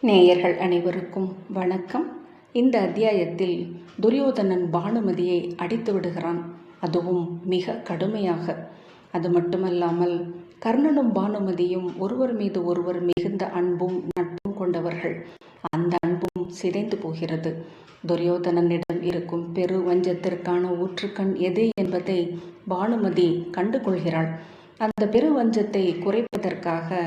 நேயர்கள் அனைவருக்கும் வணக்கம். இந்த அத்தியாயத்தில் துரியோதனன் பானுமதியை அடித்து விடுகிறான், அதுவும் மிக கடுமையாக. அது மட்டுமல்லாமல் கர்ணனும் பானுமதியும் ஒருவர் மீது ஒருவர் மிகுந்த அன்பும் நட்பும் கொண்டவர்கள். அந்த அன்பும் சிதைந்து போகிறது. துரியோதனனிடம் இருக்கும் பெரு வஞ்சத்திற்கான ஊற்றுக்கண் எது என்பதை பானுமதி கண்டுகொள்கிறாள். அந்த பெரு வஞ்சத்தை குறைப்பதற்காக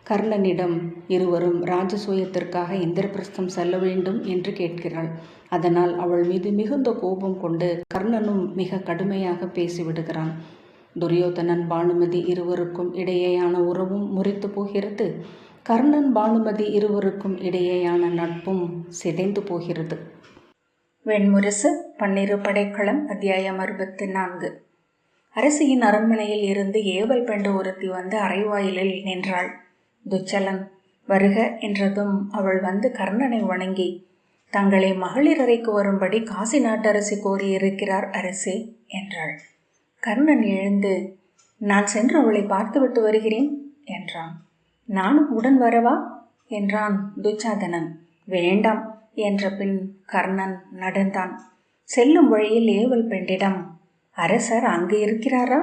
கர்ணனிடம் இருவரும் ராஜசூயத்திற்காக இந்திரபிரஸ்தம் செல்ல வேண்டும் என்று கேட்கிறாள். அதனால் அவள் மீது மிகுந்த கோபம் கொண்டு கர்ணனும் மிக கடுமையாக பேசிவிடுகிறான். துரியோதனன் பானுமதி இருவருக்கும் இடையேயான உறவும் முறித்து போகிறது. கர்ணன் பானுமதி இருவருக்கும் இடையேயான நட்பும் சிதைந்து போகிறது. வெண்முரசு பன்னிரு படைக்களம் அத்தியாயம் 64. அரசியின் அரண்மனையில் இருந்து ஏவல் பெண்டு ஒருத்தி வந்து அறைவாயிலில் நின்றாள். துச்சலன் வருக என்றதும் அவள் வந்து கர்ணனை வணங்கி, தங்களை மகளிர் அறைக்கு வரும்படி காசி நாட்டரசி கோரியிருக்கிறார் அரசே என்றாள். கர்ணன் எழுந்து, நான் சென்று அவளை பார்த்துவிட்டு வருகிறேன் என்றான். நானும் உடன் வரவா என்றான் துச்சாதனன். வேண்டாம் என்ற பின் கர்ணன் நடந்தான். செல்லும் வழியில் ஏவல் பெண்டிடம், அரசர் அங்கு இருக்கிறாரா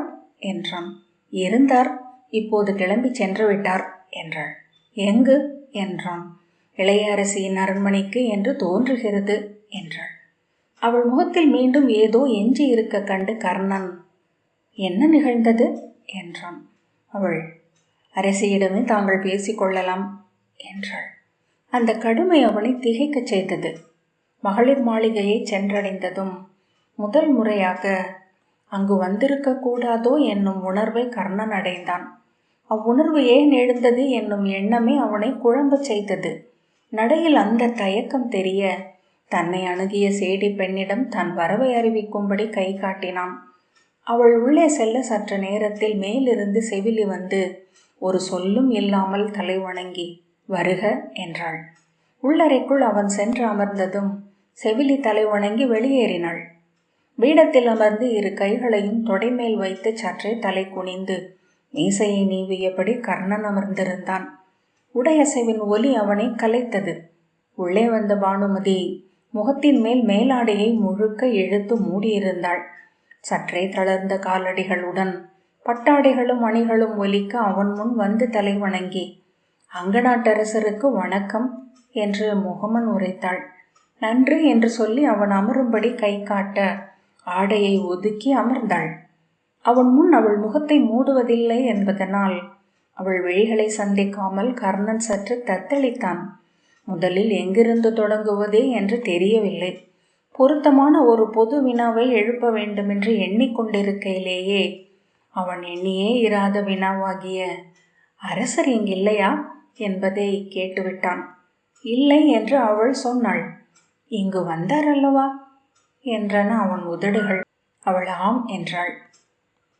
என்றான். இருந்தார், இப்போது கிளம்பி சென்று விட்டார் என்றாள். எங்கு என்றான். இளைய அரசியின் அரண்மனைக்கு என்று தோன்றுகிறது என்றாள். அவள் முகத்தில் மீண்டும் ஏதோ எஞ்சி இருக்க கண்டு கர்ணன், என்ன நிகழ்ந்தது என்றான். அவள், அரசியிடமே தாங்கள் பேசிக்கொள்ளலாம் என்றாள். அந்த கடுமை அவனை திகைக்கச் செய்தது. மகளிர் மாளிகையை சென்றடைந்ததும் முதல் முறையாக அங்கு வந்திருக்க கூடாதோ என்னும் உணர்வை கர்ணன் அடைந்தான். அவ்வுணர்வு ஏன் எழுந்தது என்னும் எண்ணமே அவனை குழம்பச் செய்தது. நடையில் அந்த தயக்கம் தெரிய தன்னை அணுகிய சேடி பெண்ணிடம் தன் வரவை அறிவிக்கும்படி கை காட்டினான். அவள் உள்ளே செல்ல சற்று நேரத்தில் மேலிருந்து செவிலி வந்து ஒரு சொல்லும் இல்லாமல் தலை வணங்கி வருக என்றாள். உள்ளறைக்குள் அவன் சென்று அமர்ந்ததும் செவிலி தலை வணங்கி வெளியேறினாள். பீடத்தில் அமர்ந்து இரு கைகளையும் தொடைமேல் வைத்து சற்றே தலை குனிந்து மீசையை நீவியபடி கர்ணன் அமர்ந்திருந்தான். உடையசைவின் ஒலி அவனை கலைத்தது. உள்ளே வந்த பானுமதி முகத்தின் மேல் மேலாடையை முழுக்க இழுத்து மூடியிருந்தாள். சற்றே தளர்ந்த காலடிகளுடன் பட்டாடைகளும் அணிகளும் ஒலிக்க அவன் முன் வந்து தலை வணங்கி, அங்கநாட்டரசருக்கு வணக்கம் என்று முகமன் உரைத்தாள். நன்று என்று சொல்லி அவன் அமரும்படி கை காட்ட ஆடையை ஒதுக்கி அமர்ந்தாள். அவன் முன் அவள் முகத்தை மூடுவதில்லை என்பதனால் அவள் விழிகளை சந்திக்காமல் கர்ணன் சற்று தத்தளித்தான். முதலில் எங்கிருந்து தொடங்குவதே என்று தெரியவில்லை. பொருத்தமான ஒரு பொது வினாவை எழுப்ப வேண்டுமென்று எண்ணிக்கொண்டிருக்கையிலேயே அவன் எண்ணியே இராத வினாவாகிய அரசர் இங்கில்லையா என்பதை கேட்டுவிட்டான். இல்லை என்று அவள் சொன்னாள். இங்கு வந்தார் அல்லவா என்றன அவன் உதடுகள். அவள் ஆம் என்றாள்.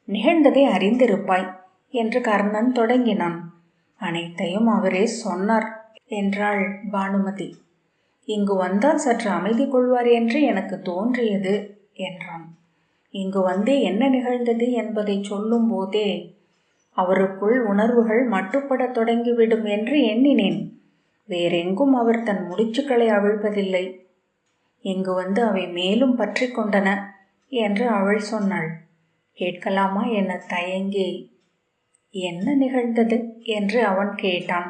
நிகழ்ந்ததை அறிந்திருப்பாய் என்று கர்ணன் தொடங்கினான். அனைத்தையும் அவரே சொன்னார் என்றாள் பானுமதி. இங்கு வந்தால் சற்று அமைதி கொள்வார் என்று எனக்கு தோன்றியது என்றான். இங்கு வந்தே என்ன நிகழ்ந்தது என்பதை சொல்லும் போதே அவருக்குள் உணர்வுகள் மட்டுப்பட தொடங்கிவிடும் என்று எண்ணினேன். வேறெங்கும் அவர் தன் முடிச்சுக்களை அவிழ்ப்பதில்லை. இங்கு வந்து அவை மேலும் பற்றி கொண்டன என்று அவள் சொன்னாள். கேட்கலாமா என தயங்கி, என்ன நிகழ்ந்தது என்று அவன் கேட்டான்.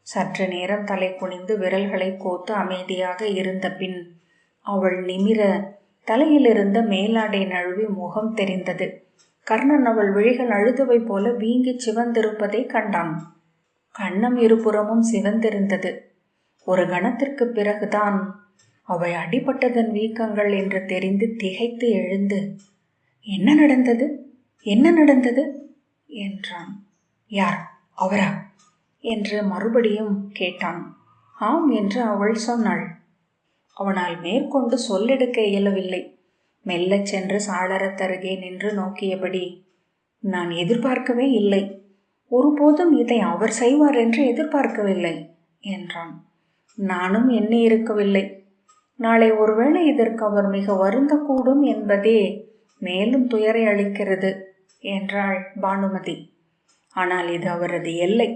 சற்று நேரம் தலை குனிந்து விரல்களை கோத்து அமைதியாக இருந்த பின் அவள் நிமிர தலையிலிருந்த மேலாடை நழுவி முகம் தெரிந்தது. கர்ணன் அவள் விழிகள் அழுதுவை போல வீங்கி சிவந்திருப்பதை கண்டான். கண்ணம் இருபுறமும் சிவந்திருந்தது. ஒரு கணத்திற்கு பிறகுதான் அவள் அடிபட்டதன் வீக்கங்கள் என்று தெரிந்து திகைத்து எழுந்து, என்ன நடந்தது, என்ன நடந்தது என்றான். யார், அவரா என்று மறுபடியும் கேட்டான். ஆம் என்று அவள் சொன்னாள். அவனால் மேற்கொண்டு சொல்லெடுக்க இயலவில்லை. மெல்லச் சென்று சாளரத்தருகே நின்று நோக்கியபடி, நான் எதிர்பார்க்கவே இல்லை, ஒருபோதும் இதை அவர் செய்வார் என்று எதிர்பார்க்கவில்லை என்றான். நானும் எண்ணி இருக்கவில்லை. நாளை ஒருவேளை இதற்கு அவர் மிக வருந்தக்கூடும் என்பதே மேலும் துயரை அளிக்கிறது என்றாள் பானுமதி. ஆனால் இது அவரது எல்லை.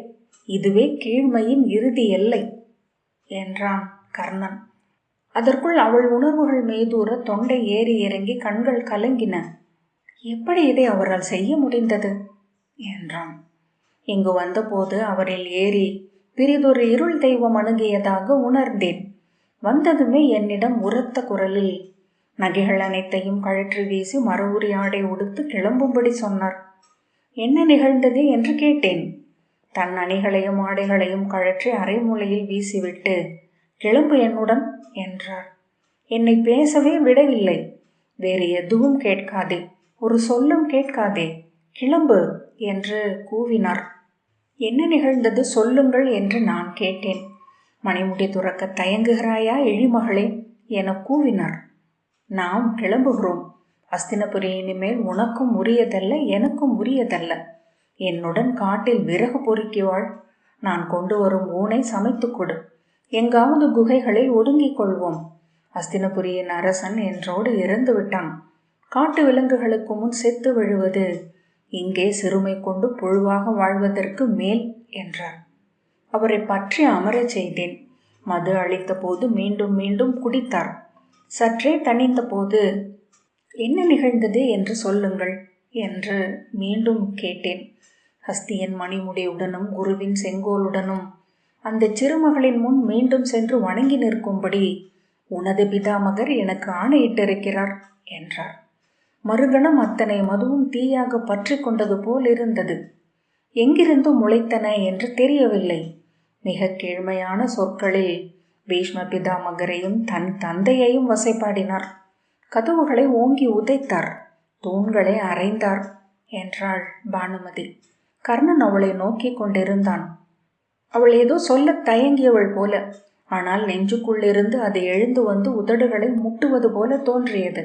இதுவே கீழ்மையின் இறுதி எல்லை. என்றான் கர்ணன். அதற்குள் அவள் உணர்வுகள் மேதூர தொண்டை ஏறி இறங்கி கண்கள் கலங்கின. எப்படி இதை அவரால் செய்ய முடிந்தது என்றான். இங்கு வந்தபோது அவரில் ஏறி பிறிதொரு இருள் தெய்வம் அணுகியதாக உணர்ந்தேன். வந்ததுமே என்னிடம் உரத்த குரலில் நகைகள் அனைத்தையும் கழற்றி வீசி மரவுரி ஆடை உடுத்து கிளம்பும்படி சொன்னார். என்ன நிகழ்ந்தது என்று கேட்டேன். தன் அணிகளையும் ஆடைகளையும் கழற்றி அரைமூலையில் வீசிவிட்டு கிளம்பு என்னுடன் என்றார். என்னை பேசவே விடவில்லை. வேறு எதுவும் கேட்காதே, ஒரு சொல்லும் கேட்காதே, கிளம்பு என்று கூவினார். என்ன நிகழ்ந்தது சொல்லுங்கள் என்று நான் கேட்டேன். மணிமுடி துறக்க தயங்குகிறாயா எழிமகளே என கூவினார். நாம் கிளம்புகிறோம். அஸ்தினபுரி இனிமேல் உனக்கும் உரியதல்ல, எனக்கும் உரியதல்ல. என்னுடன் காட்டில் விறகு பொறுக்கி வாழ். நான் கொண்டு வரும் ஊனை சமைத்து கொடு. எங்காவது குகைகளில் ஒடுங்கிக் கொள்வோம். அஸ்தினபுரியின் அரசன் என்றோடு இறந்து விட்டான். காட்டு விலங்குகளுக்கு முன் செத்து விழுவது இங்கே சிறுமை கொண்டு புழுவாக வாழ்வதற்கு மேல் என்றார். அவரை பற்றி அமரச் செய்தேன். மது அளித்த போது மீண்டும் மீண்டும் குடித்தார். சற்றே தணிந்த போது என்ன நிகழ்ந்தது என்று சொல்லுங்கள் என்று மீண்டும் கேட்டேன். ஹஸ்தியின் மணிமுடியுடனும் குருவின் செங்கோலுடனும் அந்த சிறுமகளின் முன் மீண்டும் சென்று வணங்கி நிற்கும்படி உனது பிதாமகர் எனக்கு ஆணையிட்டிருக்கிறார் என்றார். மறுகணம் அத்தனை மதுவும் தீயாக பற்றி கொண்டது போல் இருந்தது. எங்கிருந்து முளைத்தன என்று தெரியவில்லை. மிக கீழ்மையான சொற்களில் பீஷ்ம பிதாமகரையும் தன் தந்தையையும் வசைப்பாடினார். கதவுகளை ஓங்கி உதைத்தார், தூண்களை அரைந்தார் என்றாள் பானுமதி. கர்ணன் அவளை நோக்கி கொண்டிருந்தான். அவள் ஏதோ சொல்ல தயங்கியவள் போல, ஆனால் நெஞ்சுக்குள்ளிருந்து அது எழுந்து வந்து உதடுகளை முட்டுவது போல தோன்றியது.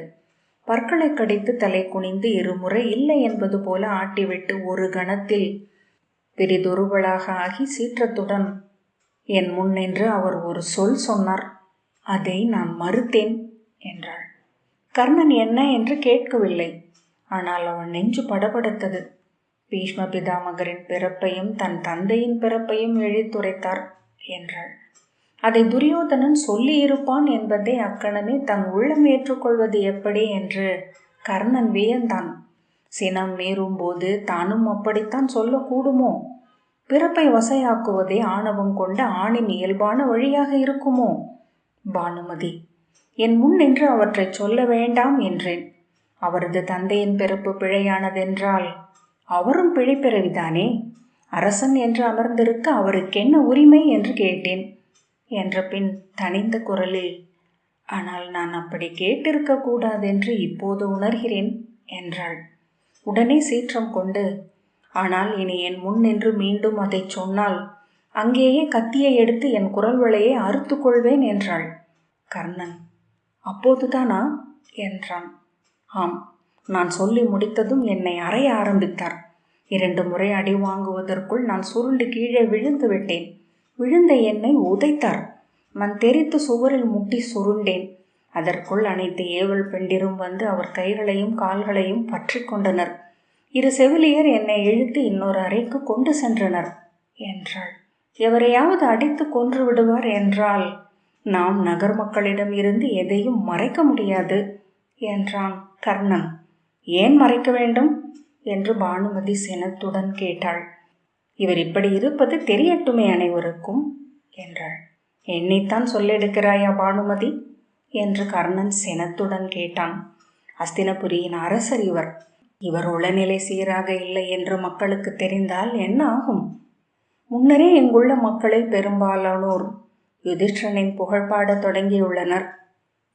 பற்களை கடித்து தலை குனிந்து இருமுறை இல்லை என்பது போல ஆட்டிவிட்டு ஒரு கணத்தில் பிரிதொருவளாக ஆகி சீற்றத்துடன் என் முன் நின்று அவர் ஒரு சொல் சொன்னார். அதை நான் மறுத்தேன் என்றாள். கர்ணன் என்ன என்று கேட்கவில்லை. ஆனால் அவன் நெஞ்சு படபடத்தது. பீஷ்ம பிதாமகரின் பிறப்பையும் தன் தந்தையின் பிறப்பையும் இழித்துரைத்தார் என்றாள். அதை துரியோதனன் சொல்லியிருப்பான் என்பதை அக்கணமே தன் உள்ளம் ஏற்றுக்கொள்வது எப்படி என்று கர்ணன் வியந்தான். சினம் மீறும்போது தானும் அப்படித்தான் சொல்லக்கூடுமோ? பிறப்பை வசையாக்குவதே ஆணவம் கொண்ட ஆணின் இயல்பான வழியாக இருக்குமோ? பானுமதி, என் முன் நின்று அவற்றை சொல்ல வேண்டாம் என்றேன். அவரது தந்தையின் பிறப்பு பிழையானதென்றால் அவரும் பிழைப்பிறவிதானே. அரசன் என்று அமர்ந்திருக்க அவருக்கென்ன உரிமை என்று கேட்டேன் என்ற பின் தனிந்த குரலில், ஆனால் நான் அப்படி கேட்டிருக்க கூடாதென்று இப்போது உணர்கிறேன் என்றாள். உடனே சீற்றம் கொண்டு, ஆனால் இனி என் முன் நின்று மீண்டும் அதை சொன்னால் அங்கேயே கத்தியை எடுத்து என் குரல் வளையை அறுத்து கொள்வேன் என்றாள். கர்ணன், அப்போதுதானா என்றான். ஆம், நான் சொல்லி முடித்ததும் என்னை அறைய ஆரம்பித்தார். 2 முறை அடி வாங்குவதற்குள் நான் சுருண்டு கீழே விழுந்து விட்டேன். விழுந்த என்னை உதைத்தார். நான் தெரித்து சுவரில் முட்டி சுருண்டேன். அதற்குள் அனைத்து ஏவல் பெண்டிரும் வந்து அவர் கைகளையும் கால்களையும் பற்றி கொண்டனர். 2 செவிலியர் என்னை இழுத்து இன்னொரு அறைக்கு கொண்டு சென்றனர் என்றாள். எவரையாவது அடித்து கொன்று விடுவார் என்றால் நாம் நகர் மக்களிடம் இருந்து எதையும் மறைக்க முடியாது என்றான் கர்ணன். ஏன் மறைக்க வேண்டும் என்று பானுமதி சினத்துடன் கேட்டாள். இவர் இப்படி இருப்பது தெரியட்டுமே அனைவருக்கும் என்றாள். என்னைத்தான் சொல்லெடுக்கிறாயா பானுமதி என்று கர்ணன் சினத்துடன் கேட்டான். அஸ்தினபுரியின் அரசர் இவர். இவர் உளநிலை சீராக இல்லை என்று மக்களுக்கு தெரிந்தால் என்ன ஆகும்? முன்னரே இங்குள்ள மக்களில் பெரும்பாலானோர் யுதிஷ்டனின் புகழ்பாடத் தொடங்கியுள்ளனர்.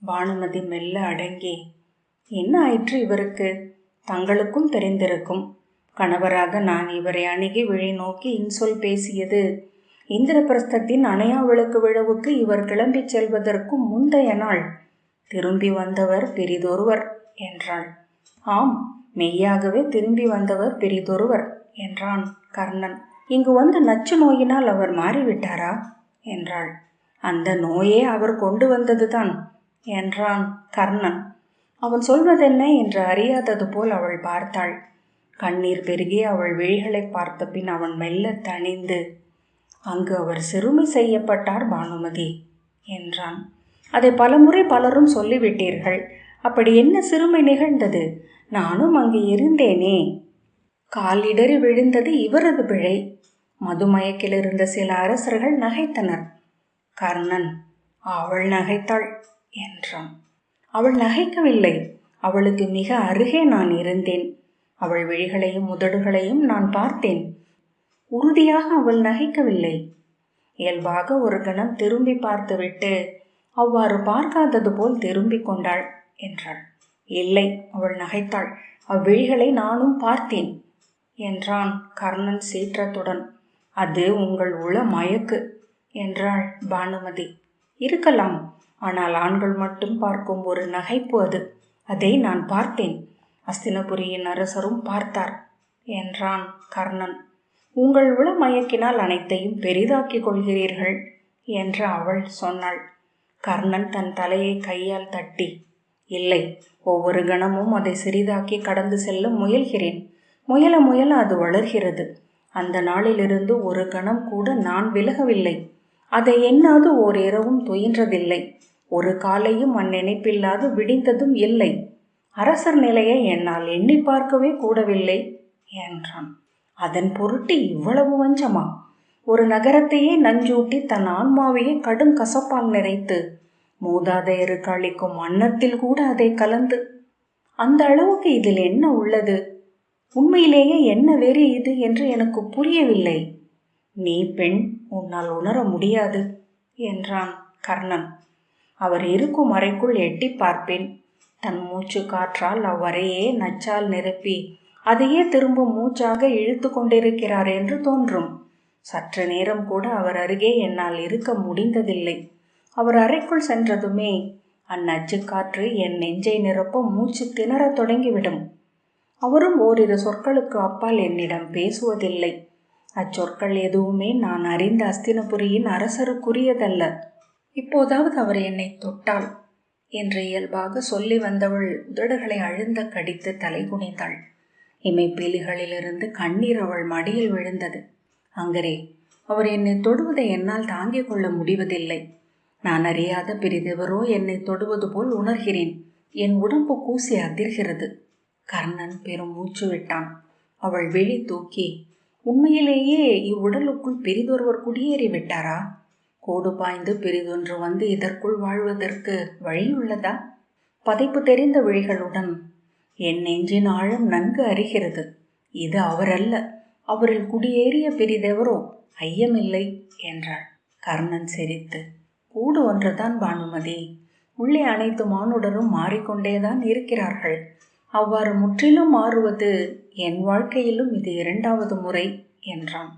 பானுமதி மெல்ல அடங்கி, என்ன ஆயிற்று இவருக்கு? தங்களுக்கும் தெரிந்திருக்கும். கணவராக நான் இவரை அணுகி விழி நோக்கி இன்சொல் பேசியது இந்திரபிரஸ்தத்தின் அணையா விளக்கு விழவுக்கு இவர் கிளம்பிச் செல்வதற்கும் முந்தைய நாள். திரும்பி வந்தவர் பிரிதொருவர் என்றாள். ஆம், மெய்யாகவே திரும்பி வந்தவர் பிரிதொருவர் என்றான் கர்ணன். இங்கு வந்து நச்சு நோயினால் அவர் மாறிவிட்டாரா என்றாள். அந்த நோயே அவர் கொண்டு வந்ததுதான் என்றான் கர்ணன். அவன் சொல்வதென்ன என்று அறியாதது போல் அவள் பார்த்தாள். கண்ணீர் பெருகி அவள் விழிகளை பார்த்த பின் அவன் மெல்ல தணிந்து, அங்கு அவர் சிறுமை செய்யப்பட்டார் பானுமதி என்றான். அதை பலமுறை பலரும் சொல்லிவிட்டீர்கள். அப்படி என்ன சிறுமை நிகழ்ந்தது? நானும் அங்கு இருந்தேனே. காலிடறி விழுந்தது இவரது பிழை. மதுமயக்கில் இருந்த சில அரசர்கள் நகைத்தனர். கர்ணன், அவள் நகைத்தாள் என்றான். அவள் நகைக்கவில்லை. அவளுக்கு மிக அருகே நான் இருந்தேன். அவள் விழிகளையும் உதடுகளையும் நான் பார்த்தேன். உறுதியாக அவள் நகைக்கவில்லை. இயல்பாக ஒரு கணம் திரும்பி பார்த்துவிட்டு அவ்வாறு பார்க்காதது போல் திரும்பிக் கொண்டாள் என்றாள். இல்லை, அவள் நகைத்தாள். அவ்விழிகளை நானும் பார்த்தேன் என்றான் கர்ணன் சீற்றத்துடன். அது உங்கள் உள மயக்கு என்றாள் பானுமதி. இருக்கலாம், ஆனால் ஆண்கள் மட்டும் பார்க்கும் ஒரு நகைப்பு அது. அதை நான் பார்த்தேன். அஸ்தினபுரியின் அரசரும் பார்த்தார் என்றான் கர்ணன். உங்கள் உள மயக்கினால் அனைத்தையும் பெரிதாக்கிக் கொள்கிறீர்கள் என்று அவள் சொன்னாள். கர்ணன் தன் தலையை கையால் தட்டி, இல்லை, ஒவ்வொரு கணமும் அதை சிறிதாக்கி கடந்து செல்ல முயல்கிறேன். முயல முயல அது வளர்கிறது. அந்த நாளிலிருந்து ஒரு கணம் கூட நான் விலகவில்லை. அதை எண்ணாது ஓர் இரவும் துயின்றதில்லை. ஒரு காலையும் அந்நினைப்பில்லாது விடிந்ததும் இல்லை. அரசர் நிலையை என்னால் எண்ணி பார்க்கவே கூடவில்லை என்றான். அதன் பொருட்டு இவ்வளவு வஞ்சமா? ஒரு நகரத்தையே நஞ்சூட்டி தன் ஆன்மாவையே கடும் கசப்பால் நிறைத்து மூதாதையருக்கு அளிக்கும் அன்னத்தில் கூட அதை கலந்து, அந்த அளவுக்கு இதில் என்ன உள்ளது? உண்மையிலேயே என்ன வெறி இது என்று எனக்கு புரியவில்லை. நீ பெண், உன்னால் உணர முடியாது என்றான் கர்ணன். அவர் இருக்கும் அறைக்குள் எட்டி பார்ப்பேன். தன் மூச்சு காற்றால் அவ்வறையே நச்சால் நிரப்பி அதையே திரும்ப மூச்சாக இழுத்து கொண்டிருக்கிறார் என்று தோன்றும். சற்று நேரம் கூட அவர் அருகே என்னால் இருக்க முடிந்ததில்லை. அவர் அறைக்குள் சென்றதுமே அந்நச்சு காற்று என் நெஞ்சை நிரப்ப மூச்சு திணறத் தொடங்கிவிடும். அவரும் ஓரிரு சொற்களுக்கு அப்பால் என்னிடம் பேசுவதில்லை. அச்சொற்கள் எதுவுமே நான் அறிந்த அஸ்தினபுரியின் அரசருக்குரியதல்ல. இப்போதாவது அவர் என்னை தொட்டால் என்று இயல்பாக சொல்லி வந்தவள் உதடுகளை அழுந்த கடித்து தலை குனிந்தாள். இமைப்பீலிகளிலிருந்து கண்ணீர் அவள் மடியில் விழுந்தது. அங்கரே, அவர் என்னை தொடுவதை என்னால் தாங்கிக் கொள்ள முடிவதில்லை. நான் அறியாத பிரிதெவரோ என்னை தொடுவது போல் உணர்கிறேன். என் உடம்பு கூசி அதிர்கிறது. கர்ணன் பெரும் மூச்சு விட்டான். அவள் விழி தூக்கி, உண்மையிலேயே இவ்வுடலுக்குள் பிரிதொருவர் குடியேறி விட்டாரா? கோடு பாய்ந்து பிரிதொன்று வந்து இதற்குள் வாழ்வதற்கு வழியுள்ளதா? பதைப்பு தெரிந்த விழிகளுடன், என் நெஞ்சின் ஆழம் நன்கு அறிகிறது. இது அவரல்ல, அவரில் குடியேறிய பிரிதெவரோ, ஐயமில்லை என்றாள். கர்ணன் சிரித்து, கூடு ஒன்றுதான் பானுமதி. உள்ளே அனைத்து மானுடரும் மாறிக்கொண்டேதான் இருக்கிறார்கள். அவ்வாறு முற்றிலும் மாறுவது என் வாழ்க்கையிலும் இது 2வது முறை என்றான்.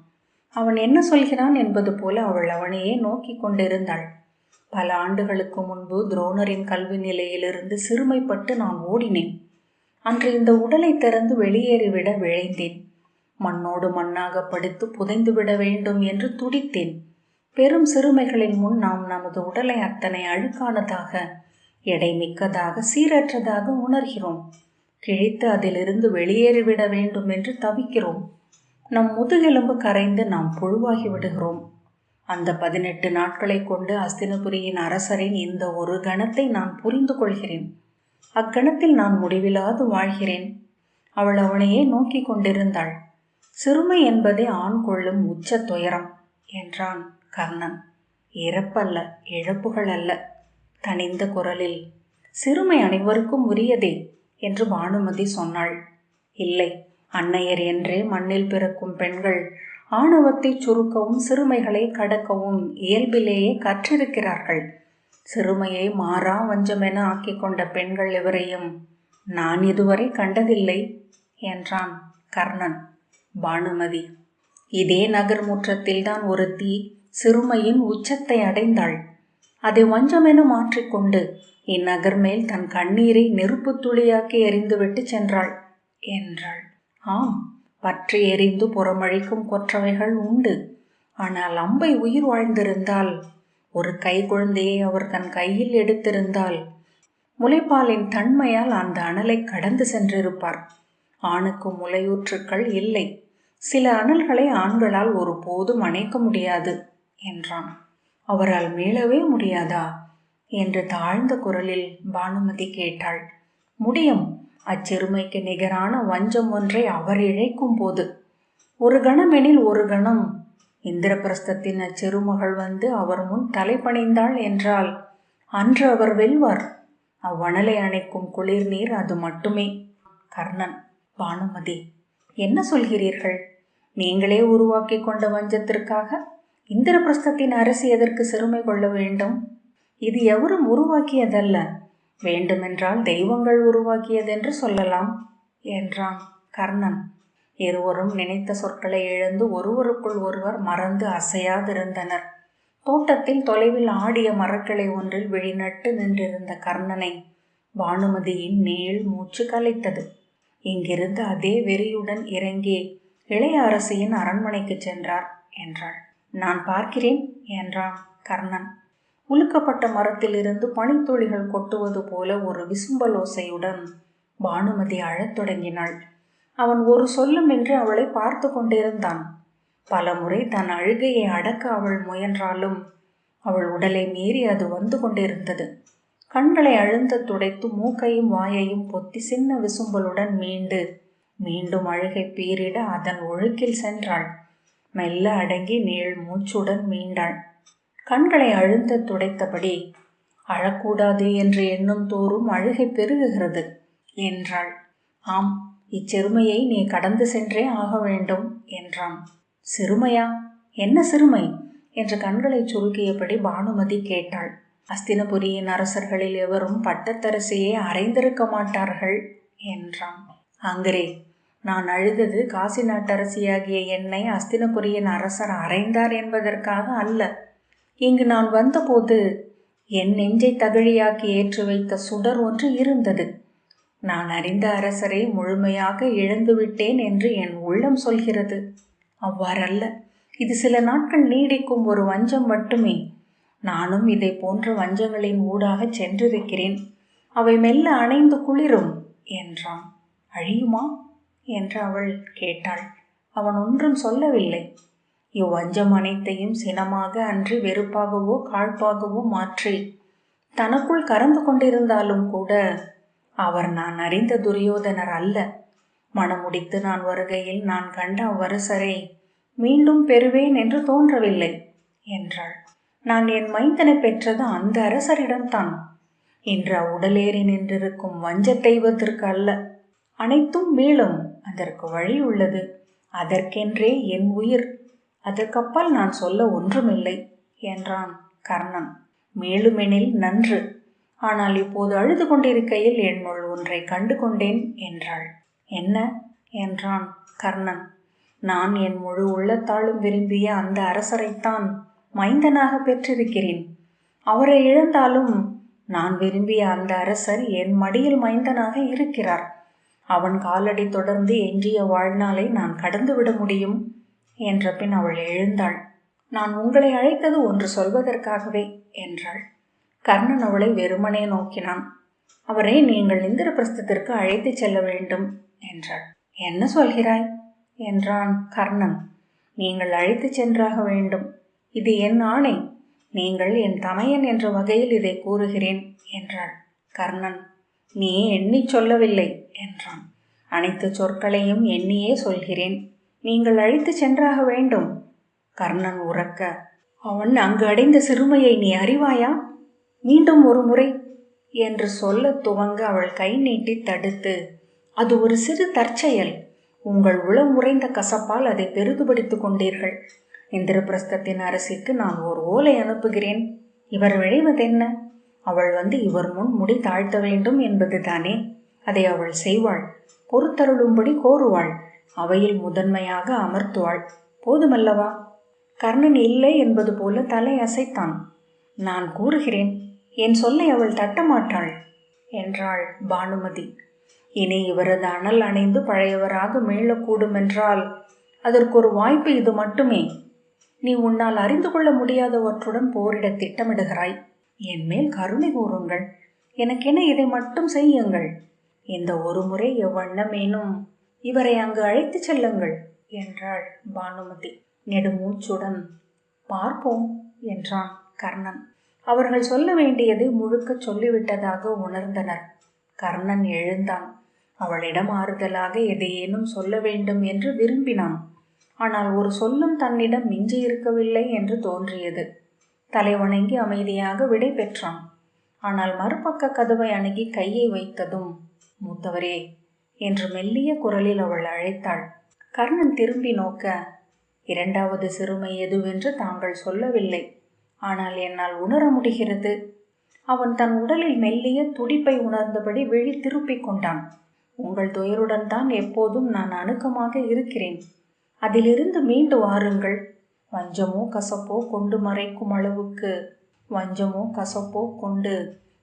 அவன் என்ன சொல்கிறான் என்பது போல அவள் அவனையே நோக்கி கொண்டிருந்தாள். பல ஆண்டுகளுக்கு முன்பு துரோணரின் கல்வி நிலையிலிருந்து சிறுமைப்பட்டு நான் ஓடினேன். அன்று இந்த உடலை திறந்து வெளியேறிவிட விழைந்தேன். மண்ணோடு மண்ணாக படுத்து புதைந்து விட வேண்டும் என்று துடித்தேன். பெரும் சிறுமைகளின் முன் நாம் நமது உடலை அத்தனை அழுக்கானதாக, எடை மிக்கதாக, சீரற்றதாக உணர்கிறோம். கிழித்து அதிலிருந்து வெளியேறிவிட வேண்டும் என்று தவிக்கிறோம். நம் முதுகெலும்பு கரைந்து நாம் புழுவாகி விடுகிறோம். அந்த 18 நாட்களை கொண்டு அஸ்தினபுரியின் அரசரின் இந்த ஒரு கணத்தை நான் புரிந்து கொள்கிறேன். அக்கணத்தில் நான் முடிவில்லாது வாழ்கிறேன். அவள் அவனையே நோக்கி கொண்டிருந்தாள். சிறுமை என்பதே ஆண் கொள்ளும் உச்ச துயரம் என்றான் கர்ணன். இறப்பல்ல, இழப்புகள் அல்ல. தனிந்த குரலில், சிறுமை அனைவருக்கும் உரியதே என்று பானுமதி சொன்னாள். இல்லை, அன்னையர் என்றே மண்ணில் பிறக்கும் பெண்கள் ஆணவத்தை சுருக்கவும் சிறுமைகளை கடக்கவும் இயல்பிலேயே கற்றிருக்கிறார்கள். சிறுமையை மாறா வஞ்சமென ஆக்கிக் கொண்ட பெண்கள் எவரையும் நான் இதுவரை கண்டதில்லை என்றான் கர்ணன். பானுமதி, இதே நகர் முற்றத்தில்தான் ஒருத்தி சிறுமையின் உச்சத்தை அடைந்தாள். அதை வஞ்சமென மாற்றிக்கொண்டு இந்நகர் மேல் தன் கண்ணீரை நெருப்பு துளியாக்கி எறிந்துவிட்டு சென்றாள் என்றாள். ஆம், பற்றி எரிந்து புறமழிக்கும் கொற்றவைகள் உண்டு. ஆனால் அம்பை உயிர் வாழ்ந்திருந்தால், ஒரு கை குழந்தையை அவர் தன் கையில் எடுத்திருந்தால், முலைப்பாலின் தன்மையால் அந்த அனலை கடந்து சென்றிருப்பார். ஆணுக்கு முலையூற்றுக்கள் இல்லை. சில அனல்களை ஆண்களால் ஒருபோதும் அணைக்க முடியாது என்றான். அவரால் மீளவே முடியாதா என்று தாழ்ந்த குரலில் பானுமதி கேட்டாள். முடியும். அச்சிறுமைக்கு நிகரான வஞ்சம் ஒன்றை அவர் இழைக்கும் போது. ஒரு கணமெனில் ஒரு கணம் இந்திரபிரஸ்தத்தின் அச்சிறுமகள் வந்து அவர் முன் தலை பணிந்தாள் என்றால் அன்று அவர் வெல்வார். அவ்வணலை அணைக்கும் குளிர் நீர் அது மட்டுமே. கர்ணன், பானுமதி, என்ன சொல்கிறீர்கள்? நீங்களே உருவாக்கி கொண்ட வஞ்சத்திற்காக இந்திரபிரஸ்தத்தின் அரசி எதற்கு சிறுமை கொள்ள வேண்டும்? இது எவரும் உருவாக்கியதல்ல. வேண்டுமென்றால் தெய்வங்கள் உருவாக்கியதென்று சொல்லலாம் என்றான் கர்ணன். இருவரும் நினைத்த சொற்களை இழந்து ஒருவருக்குள் ஒருவர் மறந்து அசையாதிருந்தனர். தோட்டத்தில் தொலைவில் ஆடிய மரக்கிளை ஒன்றில் விழிநட்டு நின்றிருந்த கர்ணனை பானுமதியின் நீள் மூச்சு கலைத்தது. இங்கிருந்து அதே வெறியுடன் இறங்கி இளைய அரசியின் அரண்மனைக்கு சென்றார் என்றாள். நான் பார்க்கிறேன் என்றான் கர்ணன். உலுக்கப்பட்ட மரத்திலிருந்து பனித்துளிகள் கொட்டுவது போல ஒரு விசும்பலோசையுடன் பானுமதி அழத் தொடங்கினாள். அவன் ஒரு சொல்லுமின்றி அவளை பார்த்து கொண்டிருந்தான். பல முறை தன் அழுகையை அடக்க அவள் முயன்றாலும் அவள் உடலை மீறி அது வந்து கொண்டிருந்தது. கண்களை அழுந்த துடைத்து மூக்கையும் வாயையும் பொத்தி சின்ன விசும்பலுடன் மீண்டும் அழுகை பீரிட அதன் ஒழுக்கில் சென்றாள். மெல்ல அடங்கி நீள் மூச்சுடன் மீண்டாள். கண்களை அழுந்த துடைத்தபடி, அழக்கூடாது என்று எண்ணும் தோறும் அழுகை பெருகுகிறது என்றாள். ஆம், இச்சிறுமையை நீ கடந்து சென்றே ஆக வேண்டும் என்றான். சிறுமையா? என்ன சிறுமை என்று கண்களை சுருக்கியபடி பானுமதி கேட்டாள். அஸ்தினபுரியின் அரசர்களில் எவரும் பட்டத்தரசியை அறைந்திருக்க மாட்டார்கள் என்றான். அங்கரே, நான் அழுதது காசி நாட்டரசியாகிய என்னை அஸ்தினபுரியின் அரசர் அறைந்தார் என்பதற்காக அல்ல. இங்கு நான் வந்தபோது என் நெஞ்சை தகழியாக்கி ஏற்றி வைத்த சுடர் ஒன்று இருந்தது. நான் அறிந்த அரசரை முழுமையாக இழந்துவிட்டேன் என்று என் உள்ளம் சொல்கிறது. அவ்வாறல்ல, இது சில நாட்கள் நீடிக்கும் ஒரு வஞ்சம் மட்டுமே. நானும் இதை போன்ற வஞ்சங்களின் ஊடாக சென்றிருக்கிறேன். அவை மெல்ல அணைந்து குளிரும் என்றான். அழியுமா என்று அவள் கேட்டாள். அவன் ஒன்றும் சொல்லவில்லை. இவ்வஞ்சம் அனைத்தையும் சினமாக அன்றி வெறுப்பாகவோ காழ்ப்பாகவோ மாற்றி தனக்குள் கறந்து கொண்டிருந்தாலும் கூட அவர் நான் அறிந்த துரியோதனர் அல்ல. மணமுடித்து நான் வருகையில் நான் கண்ட அவ்வரசரை மீண்டும் பெறுவேன் என்று தோன்றவில்லை என்றாள். நான் என் மைந்தனை பெற்றது அந்த அரசரிடம்தான். இன்று உடலேறி நின்றிருக்கும் வஞ்ச தெய்வத்திற்கு அல்ல. அனைத்தும் மீளும். அதற்கு வழி உள்ளது. அதற்கென்றே என் உயிர். அதற்கப்பால் நான் சொல்ல ஒன்றுமில்லை என்றான் கர்ணன். மேலுமெனில் நன்று. ஆனால் இப்போது அழுது கொண்டிருக்கையில் என்னுள் ஒன்றை கண்டு கொண்டேன் என்றாள். என்ன என்றான் கர்ணன். நான் என் முழு உள்ளத்தாலும் விரும்பிய அந்த அரசரைத்தான் மைந்தனாக பெற்றிருக்கிறேன். அவரை இழந்தாலும் நான் விரும்பிய அந்த அரசர் என் மடியில் மைந்தனாக இருக்கிறார். அவன் காலடி தொடர்ந்து எஞ்சிய வாழ்நாளை நான் கடந்து விட முடியும் என்ற பின் அவள் எழுந்தாள். நான் உங்களை அழைத்தது ஒன்று சொல்வதற்காகவே என்றாள். கர்ணன் அவளை வெறுமனே நோக்கினான். அவரை நீங்கள் இந்திரபிரஸ்தத்திற்கு அழைத்து செல்ல வேண்டும் என்றாள். என்ன சொல்கிறாய் என்றான் கர்ணன். நீங்கள் அழைத்து சென்றாக வேண்டும். இது என் ஆணை. நீங்கள் என் தமையன் என்ற வகையில் இதை கூறுகிறேன் என்றாள். கர்ணன், நீ எண்ணி சொல்லவில்லை என்றான். அனைத்து சொற்களையும் எண்ணியே சொல்கிறேன். நீங்கள் அழைத்து சென்றாக வேண்டும். கர்ணன் உரக்க, அவன் அங்கு அடைந்த சிறுமையை நீ அறிவாயா? மீண்டும் ஒரு முறை என்று சொல்ல துவங்க அவள் கை நீட்டி தடுத்து, அது ஒரு சிறு தற்செயல். உங்கள் உளம் உறைந்த கசப்பால் அதை பெரிதுபடுத்திக் கொண்டீர்கள். இந்திரபிரஸ்தத்தின் அரசிக்கு நான் ஒரு ஓலை அனுப்புகிறேன். இவர் விழைவதென்ன? அவள் வந்து இவர் முன் முடி தாழ்த்த வேண்டும் என்பது தானே. அதை அவள் செய்வாள். பொறுத்தருளும்படி கோருவாள். அவையில் முதன்மையாக அமர்த்துவாள். போதுமல்லவா? கர்ணன் இல்லை என்பது போல தலை அசைத்தான். நான் கூறுகிறேன், என் சொல்லை அவள் தட்டமாட்டாள் என்றாள் பானுமதி. இனி இவரது அனல் அணைந்து பழையவராக மீளக்கூடும் என்றால் அதற்கு ஒரு வாய்ப்பு இது மட்டுமே. நீ உன்னால் அறிந்து கொள்ள முடியாதவற்றுடன் போரிட திட்டமிடுகிறாய். என் மேல் கருணை கூறுங்கள். எனக்கென இதை மட்டும் செய்யுங்கள். இந்த ஒரு முறை எவ்வண்ணமேனும் இவரை அங்கு அழைத்து செல்லுங்கள் என்றாள் பானுமதி நெடுமூச்சுடன். பார்ப்போம் என்றான் கர்ணன். அவர்கள் சொல்ல வேண்டியதை முழுக்க சொல்லிவிட்டதாக உணர்ந்தனர். கர்ணன் எழுந்தான். அவளிடம் ஆறுதலாக எதையேனும் சொல்ல வேண்டும் என்று விரும்பினான். ஆனால் ஒரு சொல்லும் தன்னிடம் மிஞ்சி இருக்கவில்லை என்று தோன்றியது. தலை வணங்கி அமைதியாக விடை பெற்றான். ஆனால் மறுபக்க கதவை அணுகி கையை வைத்ததும், மூத்தவரே என்று மெல்லிய குரலில் அவள் அழைத்தாள். கர்ணன் திரும்பி நோக்க, இரண்டாவது சிறுமை எதுவென்று தாங்கள் சொல்லவில்லை, ஆனால் என்னால் உணர முடிகிறது. அவன் தன் உடலில் மெல்லிய துடிப்பை உணர்ந்தபடி விழி திருப்பிக் கொண்டான். உங்கள் துயருடன் தான் எப்போதும் நான் அணுக்கமாக இருக்கிறேன். அதிலிருந்து மீண்டு வாருங்கள். வஞ்சமோ கசப்போ கொண்டு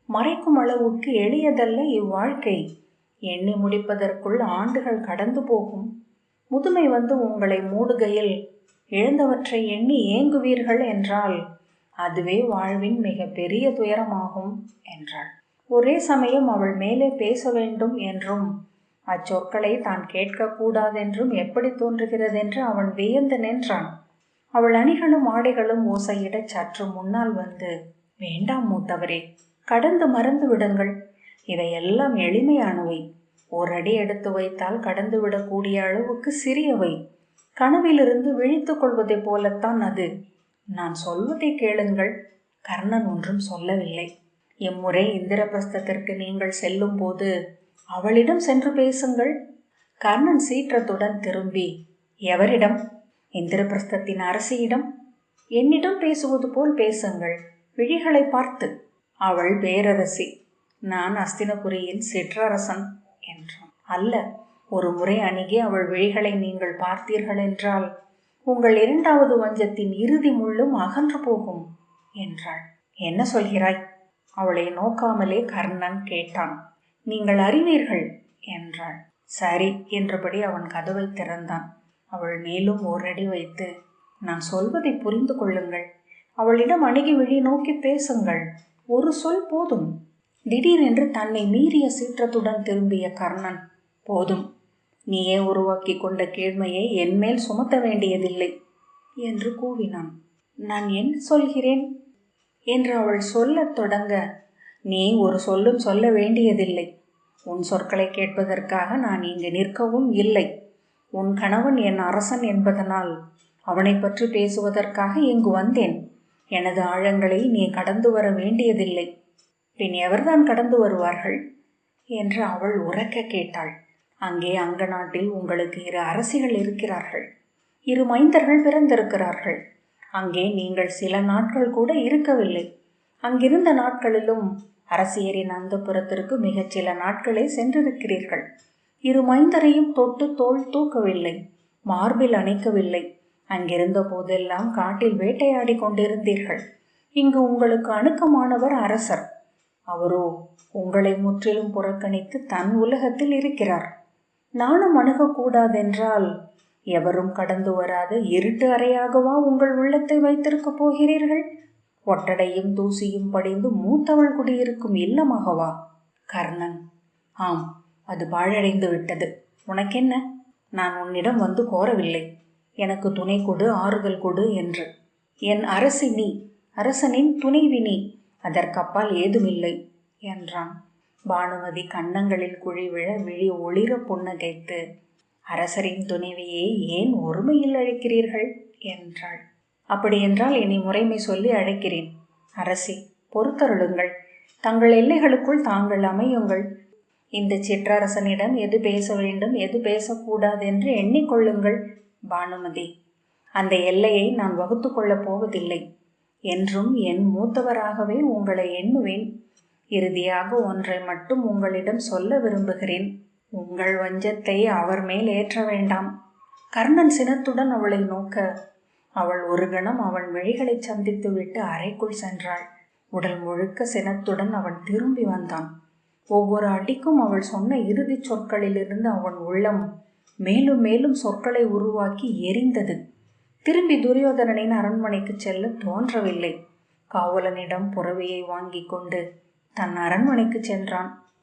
மறைக்கும் அளவுக்கு எளியதல்ல இவ்வாழ்க்கை. எண்ணி முடிப்பதற்குள் ஆண்டுகள் கடந்து போகும். முதுமை வந்து உங்களை மூடுகையில் இழந்தவற்றை எண்ணி ஏங்குவீர்கள் என்றால் அதுவே வாழ்வின் மிக பெரிய துயரமாகும் என்றாள். ஒரே சமயம் அவள் மேலே பேச வேண்டும் என்றும் அச்சொற்களை தான் கேட்கக்கூடாதென்றும் எப்படி தோன்றுகிறதென்று அவன் வியந்து நின்றான். அவள் அணிகளும் ஆடைகளும் ஓசையிட சற்று முன்னால் வந்து, வேண்டாம் மூத்தவரே, கடந்து மறந்து விடுங்கள். இவையெல்லாம் எளிமையானவை. ஓரடி எடுத்து வைத்தால் கடந்து விடக்கூடிய அளவுக்கு சிறியவை. கனவிலிருந்து விழித்து கொள்வதை போலத்தான் அது. நான் சொல்வதை கேளுங்கள். கர்ணன் ஒன்றும் சொல்லவில்லை. இம்முறை இந்திரபிரஸ்தத்திற்கு நீங்கள் செல்லும் போது அவளிடம் சென்று பேசுங்கள். கர்ணன் சீற்றத்துடன் திரும்பி, எவரிடம்? இந்திரபிரஸ்தத்தின் அரசியிடம். என்னிடம் பேசுவது போல் பேசுங்கள், விழிகளை பார்த்து. அவள் பேரரசி, நான் அஸ்தினபுரியின் சிற்றரசன் என்றான். அல்ல, ஒரு முறை அணுகி அவள் விழிகளை நீங்கள் பார்த்தீர்கள் என்றால் உங்கள் இரண்டாவது வஞ்சத்தின் இறுதி முள்ளும் அகன்று போகும் என்றாள். என்ன சொல்கிறாய்? அவளை நோக்காமலே கர்ணன் கேட்டான். நீங்கள் அறிவீர்கள் என்றாள். சரி என்றபடி அவன் கதவை திறந்தான். அவள் மேலும் ஓரடி வைத்து, நான் சொல்வதை புரிந்து கொள்ளுங்கள். அவளிடம் அணுகி விழி நோக்கி பேசுங்கள். ஒரு சொல் போதும். திடீரென்று தன்னை மீறிய சீற்றத்துடன் திரும்பிய கர்ணன், போதும், நீயே உருவாக்கி கொண்ட கீழ்மையை என்மேல் சுமத்த வேண்டியதில்லை என்று கூவினான். நான் என்ன சொல்கிறேன் என்று அவள் சொல்லத் தொடங்க, நீ ஒரு சொல்லும் சொல்ல வேண்டியதில்லை. உன் சொற்களை கேட்பதற்காக நான் இங்கு நிற்கவும் இல்லை. உன் கணவன் என் அரசன் என்பதனால் அவனை பற்றி பேசுவதற்காக இங்கு வந்தேன். எனது ஆழங்களை நீ கடந்து வர வேண்டியதில்லை. பின் எவர்தான் கடந்து வருவார்கள் என்று அவள் உரக்க கேட்டாள். அங்கே அங்க நாட்டில் உங்களுக்கு 2 அரசிகள் இருக்கிறார்கள். 2 மைந்தர்கள் பிறந்திருக்கிறார்கள். அங்கே நீங்கள் சில நாட்கள் கூட இருக்கவில்லை. அங்கிருந்த நாட்களிலும் அரசியரின் அந்தப்புறத்திற்கு மிகச் சில நாட்களே சென்றிருக்கிறீர்கள். 2 மைந்தரையும் தொட்டு தோள் தூக்கவில்லை, மார்பில் அணைக்கவில்லை. அங்கிருந்த போதெல்லாம் காட்டில் வேட்டையாடி கொண்டிருந்தீர்கள். இங்கு உங்களுக்கு அணுக்கமானவர் அரசர். அவரோ உங்களை முற்றிலும் புறக்கணித்து தன் உலகத்தில் இருக்கிறார். நானும் அணுகக்கூடாதென்றால் எவரும் கடந்து வராத இருட்டு அறையாகவா உங்கள் உள்ளத்தை வைத்திருக்கப் போகிறீர்கள்? ஒட்டடையும் தூசியும் படிந்து மூத்தவள் குடியிருக்கும் இல்லமாகவா? கர்ணன், ஆம், அது பாழடைந்து விட்டது. உனக்கென்ன? நான் உன்னிடம் வந்து கோரவில்லை, எனக்கு துணை கொடு, ஆறுதல் கொடு என்று. என் அரசி நீ, அரசனின் துணைவி நீ, அதற்கப்பால் ஏதுமில்லை என்றான். பானுமதி கன்னங்களில் குழி விழ விழி ஒளிர புன்னகைத்து, அரசரின் துணைவியை ஏன் ஒருமையில் அழைக்கிறீர்கள் என்றாள். அப்படியென்றால் இனி முறைமை சொல்லி அழைக்கிறேன். அரசி, பொறுத்தருளுங்கள். தங்கள் எல்லைகளுக்குள் தாங்கள் அமையுங்கள். இந்த சிற்றரசனிடம் எது பேச வேண்டும், எது பேசக்கூடாது என்று எண்ணிக்கொள்ளுங்கள். பானுமதி, அந்த எல்லையை நான் வகுத்து கொள்ளப் போவதில்லை. என்றும் என் மூத்தவராகவே உங்களை எண்ணுவேன். இறுதியாக ஒன்றை மட்டும் உங்களிடம் சொல்ல விரும்புகிறேன். உங்கள் வஞ்சத்தை அவர் மேல் ஏற்ற வேண்டாம். கர்ணன் சினத்துடன் அவளை நோக்க, அவள் ஒரு கணம் அவன் விழிகளை சந்தித்து விட்டு அறைக்குள் சென்றாள். உடல் முழுக்க சினத்துடன் அவன் திரும்பி வந்தான். ஒவ்வொரு அடிக்கும் அவள் சொன்ன இறுதிச் சொற்களிலிருந்து அவன் உள்ளம் மேலும் மேலும் சொற்களை உருவாக்கி எரிந்தது. திரும்பி துரியோதனனின் அரண்மனைக்கு செல்ல தோன்றவில்லை. காவலனிடம் புறவியை வாங்கி கொண்டு தன் அரண்மனைக்கு சென்றான்.